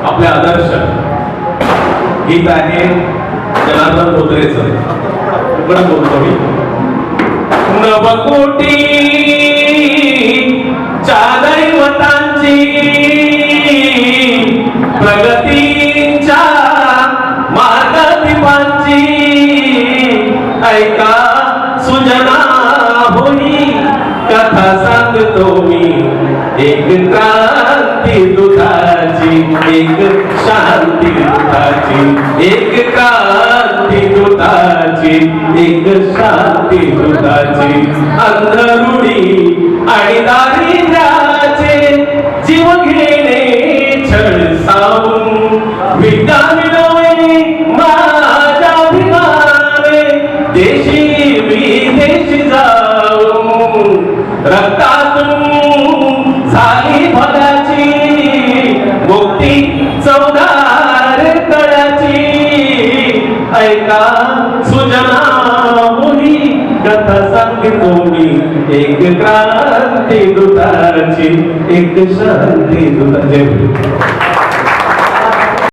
आपले आदर्श गीत आहे जनार्दन बोत्रेचं. इकडे बोलतो मी. नवकोटी दैवतांची प्रगतीच्या मार्गदीपांची ऐका सुजना होई कथा सांगतो मी. एक क्रांती दुधाची, एक शांती दुधाची, एक क्रांती दुधाची, एक शांती दुधाची. अंधरुडी आणि दारिद्र्याचे जीव घेणे छळ सावून विटामिनोवे माझ्या भिमाने देशी विदेशी जाऊन रक्तातून झाली भल्याची मुक्ती चौदार तळ्याची. ऐका सुजना मुली कथा सांगतो मी. एक क्रांती दुधाची, एक शांती दुधाची.